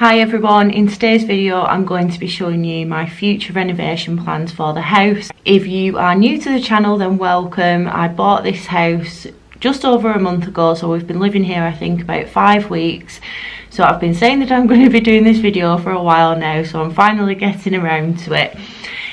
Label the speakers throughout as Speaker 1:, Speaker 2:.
Speaker 1: Hi everyone, in today's video I'm going to be showing you my future renovation plans for the house. If you are new to the channel then welcome. I bought this house just over a month ago, so we've been living here I think about 5 weeks. So I've been saying that I'm going to be doing this video for a while now, so I'm finally getting around to it.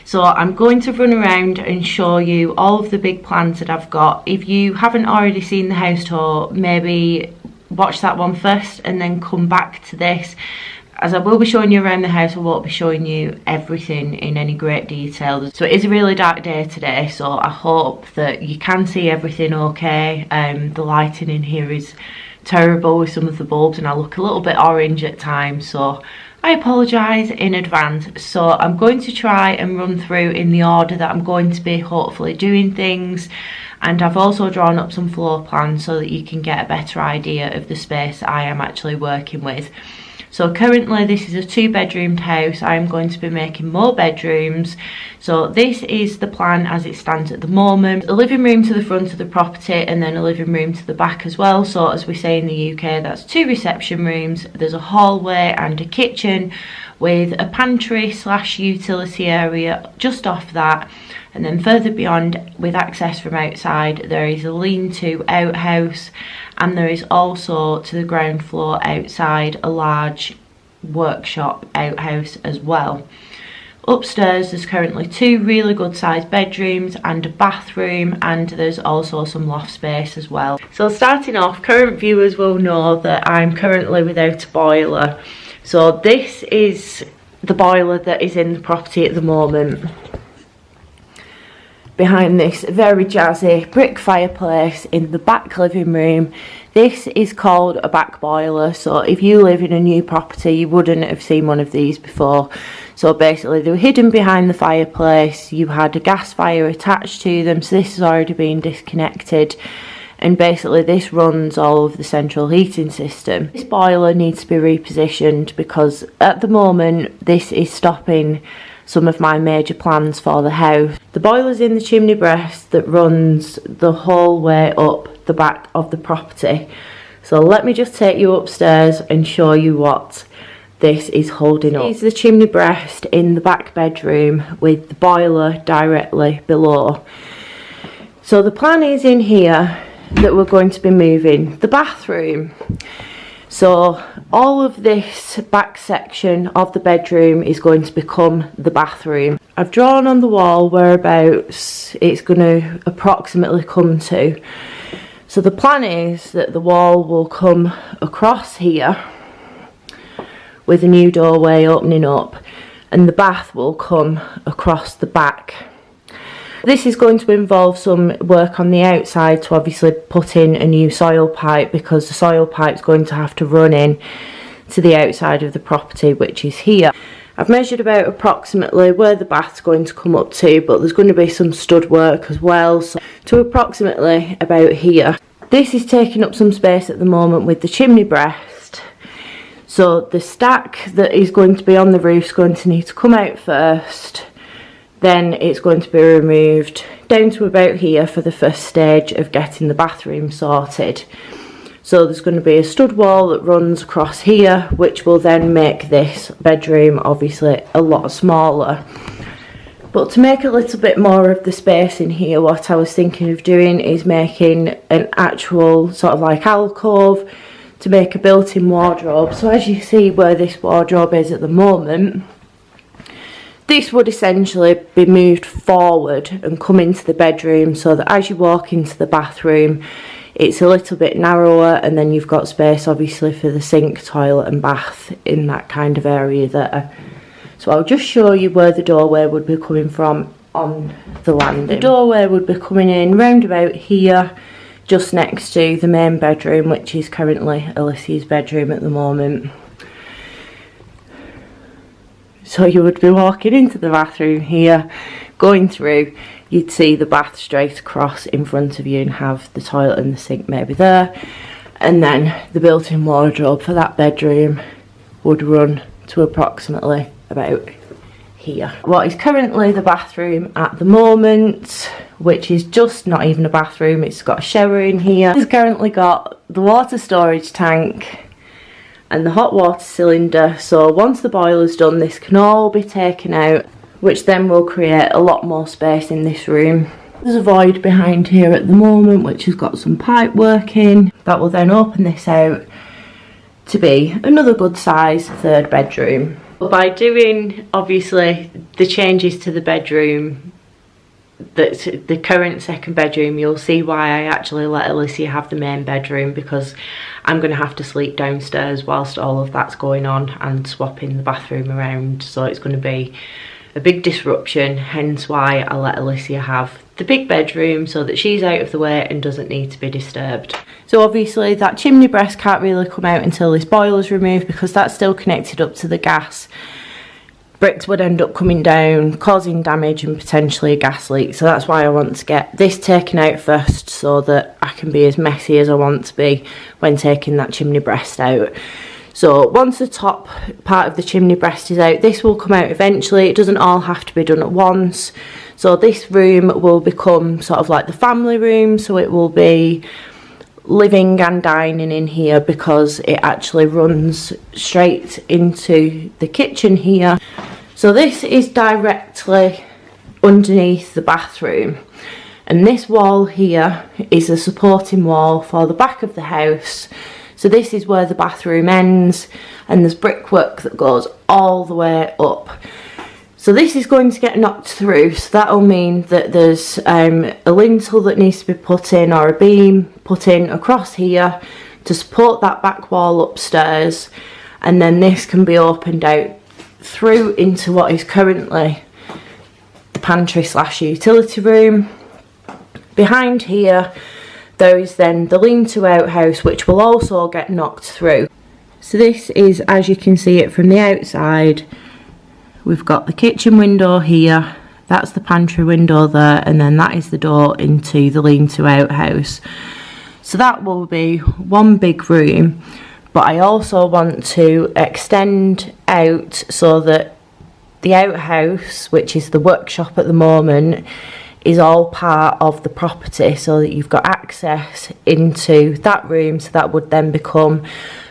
Speaker 1: So I'm going to run around and show you all of the big plans that I've got. If you haven't already seen the house tour, maybe watch that one first and then come back to this, as I will be showing you around the house. I won't be showing you everything in any great detail. So it is a really dark day today, so I hope that you can see everything okay. The lighting in here is terrible with some of the bulbs and I look a little bit orange at times, so I apologise in advance. So I'm going to try and run through in the order that I'm going to be hopefully doing things. And I've also drawn up some floor plans so that you can get a better idea of the space I am actually working with. So currently this is a 2-bedroomed house. I'm going to be making more bedrooms. So this is the plan as it stands at the moment. A living room to the front of the property and then a living room to the back as well. So as we say in the UK, that's 2 reception rooms. There's a hallway and a kitchen with a pantry / utility area just off that. And then further beyond, with access from outside, there is a lean-to outhouse, and there is also to the ground floor outside a large workshop outhouse as well. Upstairs there's currently 2 really good sized bedrooms and a bathroom, and there's also some loft space as well. So starting off, current viewers will know that I'm currently without a boiler. So this is the boiler that is in the property at the moment. Behind this very jazzy brick fireplace in the back living room, this is called a back boiler. So if you live in a new property, you wouldn't have seen one of these before. So basically they were hidden behind the fireplace, you had a gas fire attached to them, so this has already been disconnected, and basically this runs all of the central heating system. This boiler needs to be repositioned because at the moment this is stopping some of my major plans for the house. The boiler's in the chimney breast that runs the whole way up the back of the property. So let me just take you upstairs and show you what this is holding up. This is the chimney breast in the back bedroom with the boiler directly below. So the plan is in here that we're going to be moving the bathroom. So all of this back section of the bedroom is going to become the bathroom. I've drawn on the wall whereabouts it's going to approximately come to. So the plan is that the wall will come across here with a new doorway opening up, and the bath will come across the back. This is going to involve some work on the outside to obviously put in a new soil pipe, because the soil pipe is going to have to run in to the outside of the property, which is here. I've measured about approximately where the bath's going to come up to, but there's going to be some stud work as well, so to approximately about here. This is taking up some space at the moment with the chimney breast. So the stack that is going to be on the roof is going to need to come out first. Then it's going to be removed down to about here for the first stage of getting the bathroom sorted. So there's going to be a stud wall that runs across here, which will then make this bedroom obviously a lot smaller. But to make a little bit more of the space in here, what I was thinking of doing is making an actual sort of like alcove to make a built-in wardrobe. So as you see where this wardrobe is at the moment, this would essentially be moved forward and come into the bedroom, so that as you walk into the bathroom it's a little bit narrower, and then you've got space obviously for the sink, toilet and bath in that kind of area there. So I'll just show you where the doorway would be coming from on the landing. The doorway would be coming in round about here, just next to the main bedroom, which is currently Alicia's bedroom at the moment. So you would be walking into the bathroom here, going through, you'd see the bath straight across in front of you and have the toilet and the sink maybe there. And then the built-in wardrobe for that bedroom would run to approximately about here. What is currently the bathroom at the moment, which is just not even a bathroom, it's got a shower in here. It's currently got the water storage tank, and the hot water cylinder. So once the boiler's done, this can all be taken out, which then will create a lot more space in this room. There's a void behind here at the moment which has got some pipe work in. That will then open this out to be another good size third bedroom. But by doing obviously the changes to the bedroom, that's the current second bedroom, you'll see why I actually let Alicia have the main bedroom, because I'm going to have to sleep downstairs whilst all of that's going on and swapping the bathroom around, so it's going to be a big disruption, hence why I let Alicia have the big bedroom so that she's out of the way and doesn't need to be disturbed. So obviously that chimney breast can't really come out until this boiler's removed, because that's still connected up to the gas. Bricks would end up coming down, causing damage and potentially a gas leak. So that's why I want to get this taken out first, so that I can be as messy as I want to be when taking that chimney breast out. So once the top part of the chimney breast is out, this will come out eventually. It doesn't all have to be done at once. So this room will become sort of like the family room. So it will be living and dining in here, because it actually runs straight into the kitchen here. So this is directly underneath the bathroom, and this wall here is a supporting wall for the back of the house. So this is where the bathroom ends, and there's brickwork that goes all the way up. So this is going to get knocked through, so that'll mean that there's a lintel that needs to be put in, or a beam put in across here to support that back wall upstairs, and then this can be opened out through into what is currently the pantry slash utility room. Behind here there is then the lean-to outhouse, which will also get knocked through. So this is, as you can see it from the outside, we've got the kitchen window here, that's the pantry window there, and then that is the door into the lean-to outhouse. So that will be one big room, but I also want to extend out so that the outhouse, which is the workshop at the moment, is all part of the property, so that you've got access into that room. So that would then become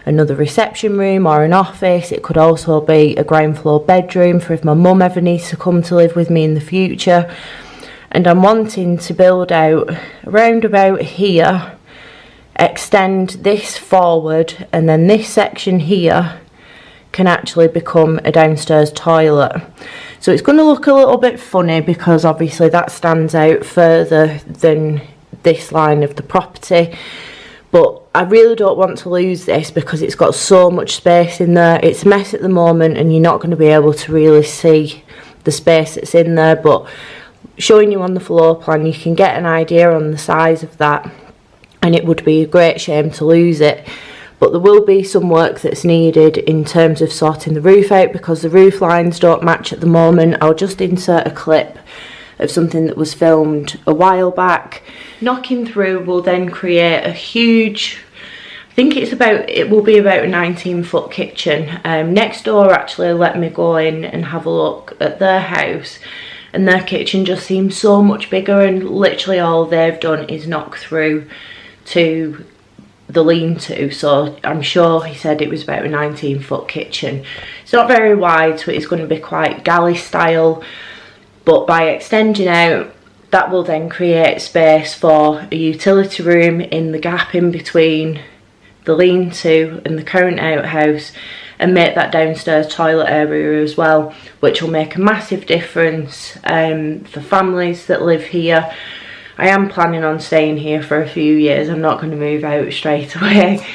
Speaker 1: another reception room or an office. It could also be a ground floor bedroom for if my mum ever needs to come to live with me in the future. And I'm wanting to build out around about here, extend this forward, and then this section here can actually become a downstairs toilet. So it's going to look a little bit funny, because obviously that stands out further than this line of the property, but I really don't want to lose this because it's got so much space in there. It's a mess at the moment and you're not going to be able to really see the space that's in there, but showing you on the floor plan you can get an idea on the size of that, and it would be a great shame to lose it. But there will be some work that's needed in terms of sorting the roof out, because the roof lines don't match at the moment. I'll just insert a clip of something that was filmed a while back. Knocking through will then create a huge, I think it will be about a 19-foot kitchen. Next door actually let me go in and have a look at their house, and their kitchen just seems so much bigger, and literally all they've done is knock through to the lean-to, so I'm sure he said it was about a 19-foot kitchen. It's not very wide, so it's going to be quite galley style, but by extending out, that will then create space for a utility room in the gap in between the lean-to and the current outhouse, and make that downstairs toilet area as well, which will make a massive difference for families that live here. I am planning on staying here for a few years. I'm not going to move out straight away,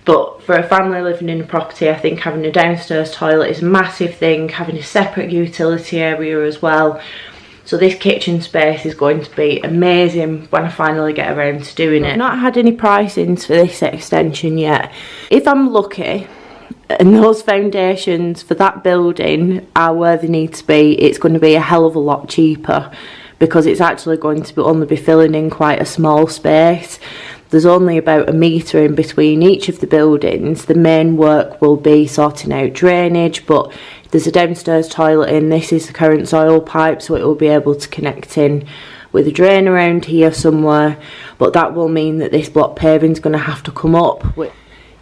Speaker 1: but for a family living in a property, I think having a downstairs toilet is a massive thing, having a separate utility area as well. So this kitchen space is going to be amazing when I finally get around to doing it. I've not had any pricings for this extension yet. If I'm lucky and those foundations for that building are where they need to be, it's going to be a hell of a lot cheaper, because it's actually going to only be filling in quite a small space. There's only about a metre in between each of the buildings. The main work will be sorting out drainage, but there's a downstairs toilet in. This is the current soil pipe, so it will be able to connect in with a drain around here somewhere, but that will mean that this block paving is going to have to come up.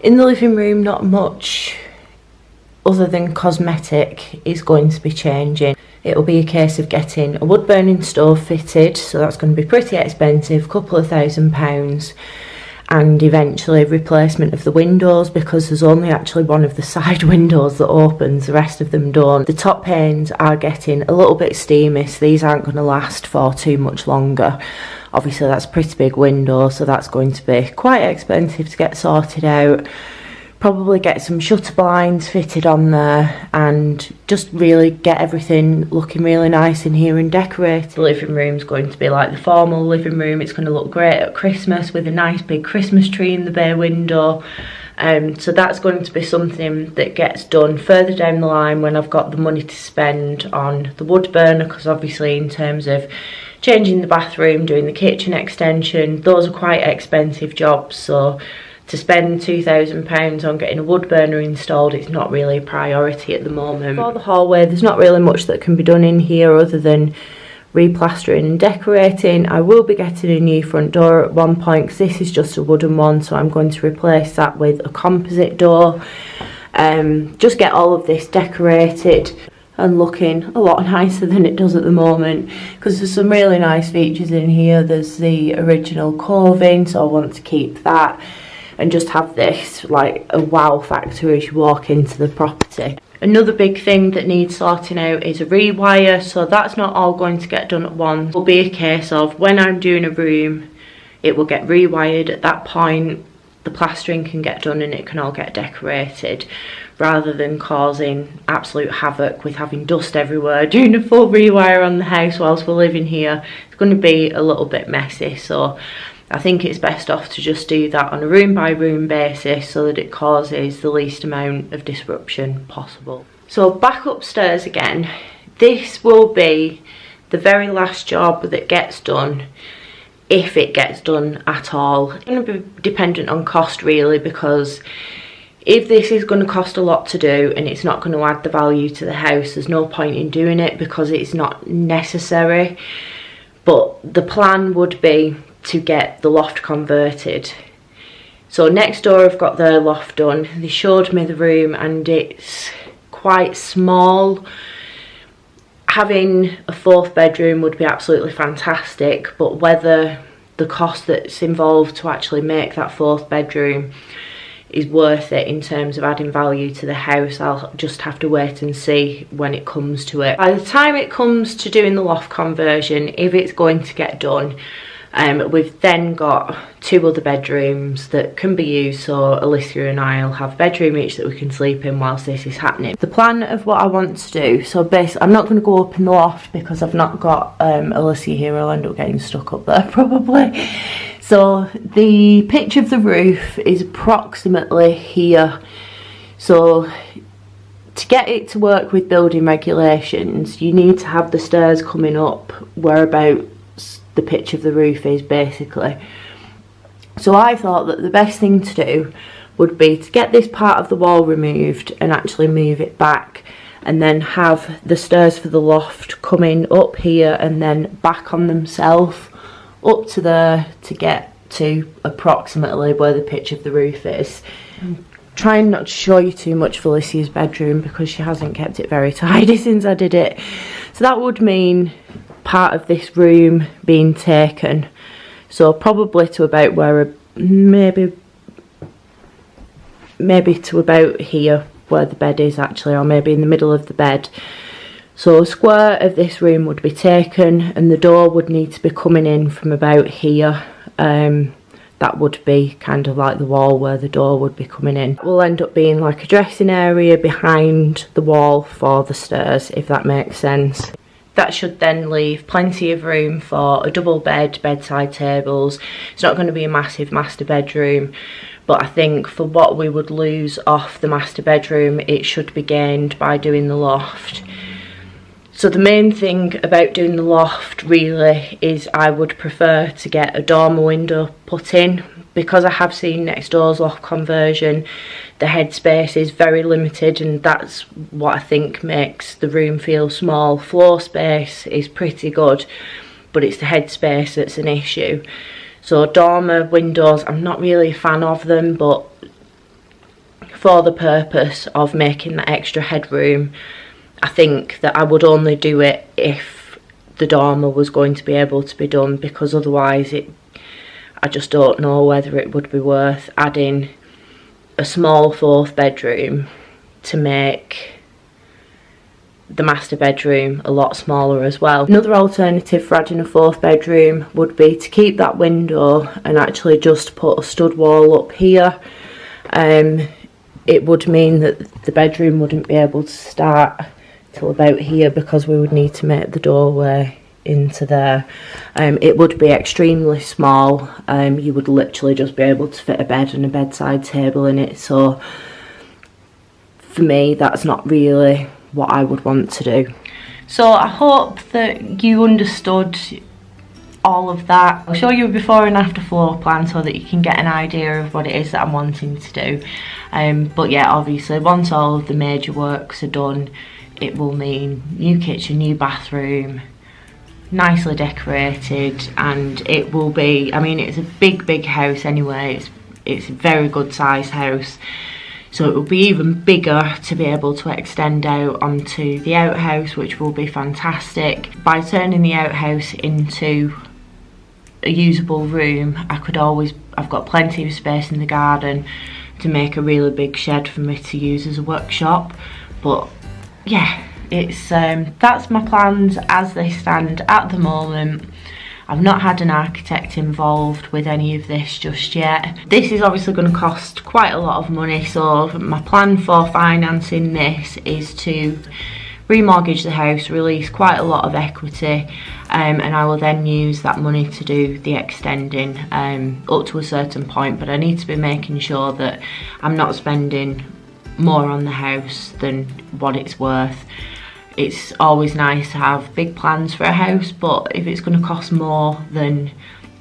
Speaker 1: In the living room, not much other than cosmetic is going to be changing. It'll be a case of getting a wood burning stove fitted, so that's going to be pretty expensive, a couple of £1,000, and eventually replacement of the windows, because there's only actually one of the side windows that opens, the rest of them don't. The top panes are getting a little bit steamy, so these aren't going to last for too much longer. Obviously that's a pretty big window, so that's going to be quite expensive to get sorted out. Probably get some shutter blinds fitted on there and just really get everything looking really nice in here and decorated. The living room's going to be like the formal living room. It's going to look great at Christmas with a nice big Christmas tree in the bay window. So that's going to be something that gets done further down the line when I've got the money to spend on the wood burner, because obviously in terms of changing the bathroom, doing the kitchen extension, those are quite expensive jobs, so to spend £2,000 on getting a wood burner installed, it's not really a priority at the moment. For the hallway, there's not really much that can be done in here other than replastering and decorating. I will be getting a new front door at one point, because this is just a wooden one, so I'm going to replace that with a composite door. Just get all of this decorated and looking a lot nicer than it does at the moment, because there's some really nice features in here. There's the original coving, so I want to keep that and just have this like a wow factor as you walk into the property. Another big thing that needs sorting out is a rewire, so that's not all going to get done at once. It will be a case of when I'm doing a room, it will get rewired. At that point the plastering can get done and it can all get decorated, rather than causing absolute havoc with having dust everywhere. Doing a full rewire on the house whilst we're living here, it's going to be a little bit messy, so I think it's best off to just do that on a room by room basis so that it causes the least amount of disruption possible. So back upstairs again, this will be the very last job that gets done, if it gets done at all. It's going to be dependent on cost really, because if this is going to cost a lot to do and it's not going to add the value to the house, there's no point in doing it because it's not necessary. But the plan would be to get the loft converted. So next door I've got their loft done. They showed me the room and it's quite small. Having a fourth bedroom would be absolutely fantastic, but whether the cost that's involved to actually make that fourth bedroom is worth it in terms of adding value to the house, I'll just have to wait and see when it comes to it. By the time it comes to doing the loft conversion, if it's going to get done, we've then got 2 other bedrooms that can be used, so Alicia and I'll have a bedroom each that we can sleep in whilst this is happening. The plan of what I want to do, so basically I'm not going to go up in the loft because I've not got Alicia here. I'll end up getting stuck up there probably. So the pitch of the roof is approximately here, so to get it to work with building regulations you need to have the stairs coming up whereabouts the pitch of the roof is basically. So I thought that the best thing to do would be to get this part of the wall removed and actually move it back, and then have the stairs for the loft coming up here and then back on themselves up to there to get to approximately where the pitch of the roof is. I'm trying not to show you too much of Alicia's bedroom because she hasn't kept it very tidy since I did it. So that would mean part of this room being taken, so probably to about where maybe to about here where the bed is actually, or maybe in the middle of the bed. So a square of this room would be taken and the door would need to be coming in from about here. That would be kind of like the wall where the door would be coming in. It will end up being like a dressing area behind the wall for the stairs, if that makes sense. That should then leave plenty of room for a double bed, bedside tables. It's not going to be a massive master bedroom, but I think for what we would lose off the master bedroom, it should be gained by doing the loft. So the main thing about doing the loft really is I would prefer to get a dormer window put in, because I have seen next door's loft conversion. The headspace is very limited and that's what I think makes the room feel small. Floor space is pretty good, but it's the headspace that's an issue. So dormer windows, I'm not really a fan of them, but for the purpose of making that extra headroom, I think that I would only do it if the dormer was going to be able to be done, because otherwise I just don't know whether it would be worth adding a small 4th bedroom to make the master bedroom a lot smaller as well. Another alternative for adding a 4th bedroom would be to keep that window and actually just put a stud wall up here. It would mean that the bedroom wouldn't be able to start till about here, because we would need to make the doorway into there. It would be extremely small. You would literally just be able to fit a bed and a bedside table in it, so for me that's not really what I would want to do. So I hope that you understood all of that. I'll show you a before and after floor plan so that you can get an idea of what it is that I'm wanting to do. But yeah, obviously once all of the major works are done, it will mean new kitchen, new bathroom, nicely decorated, and it will be, I mean, it's a big house anyway. It's a very good sized house, so it will be even bigger to be able to extend out onto the outhouse, which will be fantastic. By turning the outhouse into a usable room, I've got plenty of space in the garden to make a really big shed for me to use as a workshop. But yeah, it's that's my plans as they stand at the moment. I've not had an architect involved with any of this just yet. This is obviously going to cost quite a lot of money, so my plan for financing this is to remortgage the house, release quite a lot of equity, and I will then use that money to do the extending up to a certain point. But I need to be making sure that I'm not spending more on the house than what it's worth. It's always nice to have big plans for a house, but if it's going to cost more than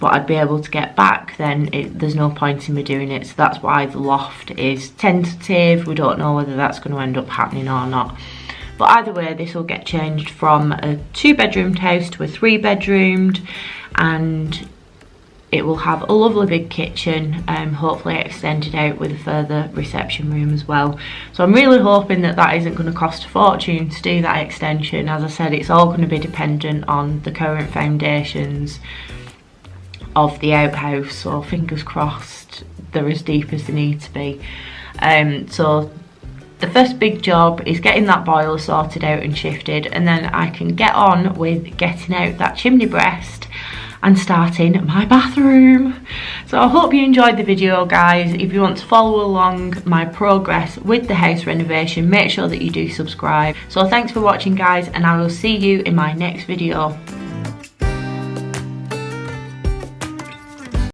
Speaker 1: what I'd be able to get back, then there's no point in me doing it. So that's why the loft is tentative. We don't know whether that's going to end up happening or not. But either way, this will get changed from a 2-bedroomed house to a 3-bedroomed, and it will have a lovely big kitchen, hopefully extended out with a further reception room as well. So I'm really hoping that that isn't going to cost a fortune to do that extension. As I said, it's all going to be dependent on the current foundations of the outhouse, so fingers crossed they're as deep as they need to be. So the first big job is getting that boiler sorted out and shifted, and then I can get on with getting out that chimney breast and starting my bathroom. So I hope you enjoyed the video, guys. If you want to follow along my progress with the house renovation, make sure that you do subscribe. So thanks for watching, guys, and I will see you in my next video.